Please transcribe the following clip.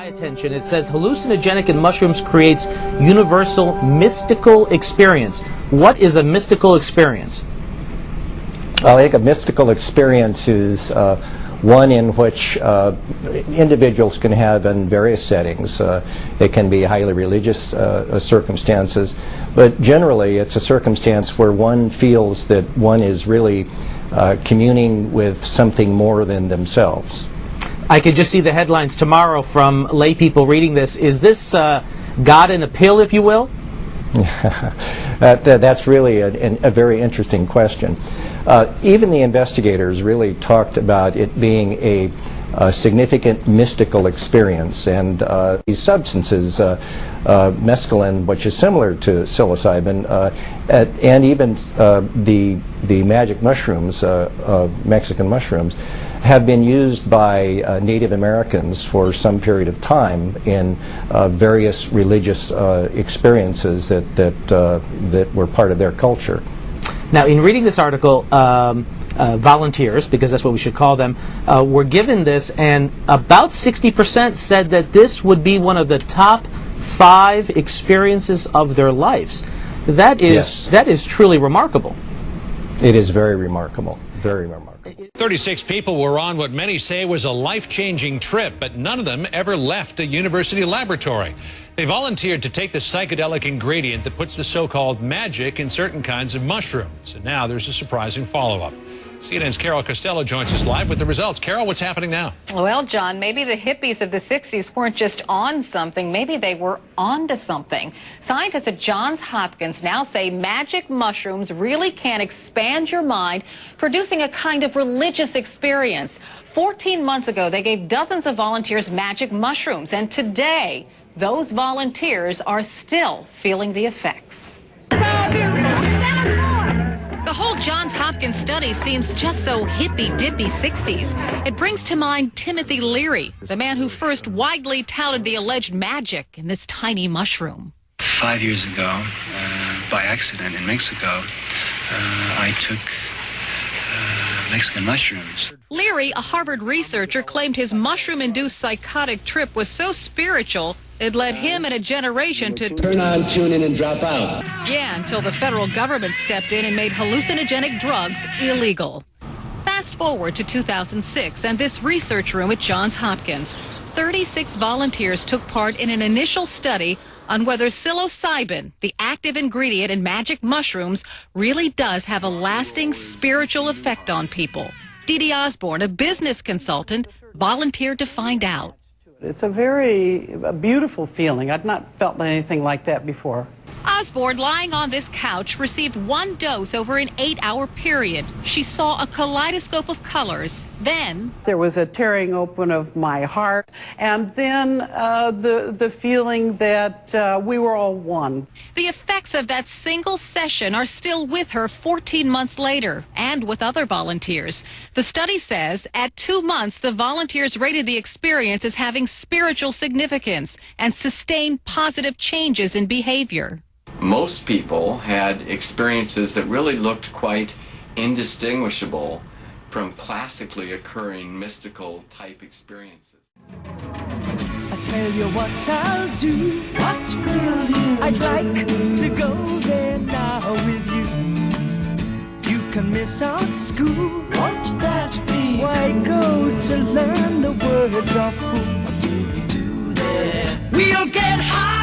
my attention. It says hallucinogenic in mushrooms creates universal mystical experience. What is a mystical experience? Well, I think a mystical experience is one in which individuals can have in various settings. It can be highly religious circumstances, but generally it's a circumstance where one feels that one is really communing with something more than themselves. I could just see the headlines tomorrow from lay people reading this. Is this God in a pill, if you will? That's really a very interesting question. Even the investigators really talked about it being a significant mystical experience, and these substances, mescaline, which is similar to psilocybin, and even the magic mushrooms, Mexican mushrooms, have been used by Native Americans for some period of time in various religious experiences that were part of their culture. Now, in reading this article, volunteers, because that's what we should call them, were given this, and about 60% said that this would be one of the top 5 experiences of their lives. That is truly remarkable. It is very remarkable, very remarkable. 36 people were on what many say was a life-changing trip, but none of them ever left a university laboratory. They volunteered to take the psychedelic ingredient that puts the so-called magic in certain kinds of mushrooms. And now there's a surprising follow-up. CNN's Carol Costello joins us live with the results. Carol, what's happening now? Well, John, maybe the hippies of the 60s weren't just on something. Maybe they were onto something. Scientists at Johns Hopkins now say magic mushrooms really can expand your mind, producing a kind of religious experience. 14 months ago, they gave dozens of volunteers magic mushrooms, and today, those volunteers are still feeling the effects. The whole Johns Hopkins study seems just so hippy-dippy 60s. It brings to mind Timothy Leary, the man who first widely touted the alleged magic in this tiny mushroom. 5 years ago, by accident in Mexico, I took Mexican mushrooms. Leary, a Harvard researcher, claimed his mushroom-induced psychotic trip was so spiritual it led him and a generation to turn on, tune in, and drop out. Yeah, until the federal government stepped in and made hallucinogenic drugs illegal. Fast forward to 2006 and this research room at Johns Hopkins. 36 volunteers took part in an initial study on whether psilocybin, the active ingredient in magic mushrooms, really does have a lasting spiritual effect on people. Dee Dee Osborne, a business consultant, volunteered to find out. It's a beautiful feeling. I'd not felt anything like that before. Osborne, lying on this couch, received 1 dose over an 8-hour period. She saw a kaleidoscope of colors. Then there was a tearing open of my heart, and then the feeling that we were all one. The effects of that single session are still with her 14 months later, and with other volunteers. The study says at 2 months, the volunteers rated the experience as having spiritual significance and sustained positive changes in behavior. Most people had experiences that really looked quite indistinguishable from classically occurring mystical type experiences. I tell you what I'll do. What will you I'd like to go there now with you. You can miss out school. Won't that be? Why go to learn the words of who? What will we do there? We'll get high.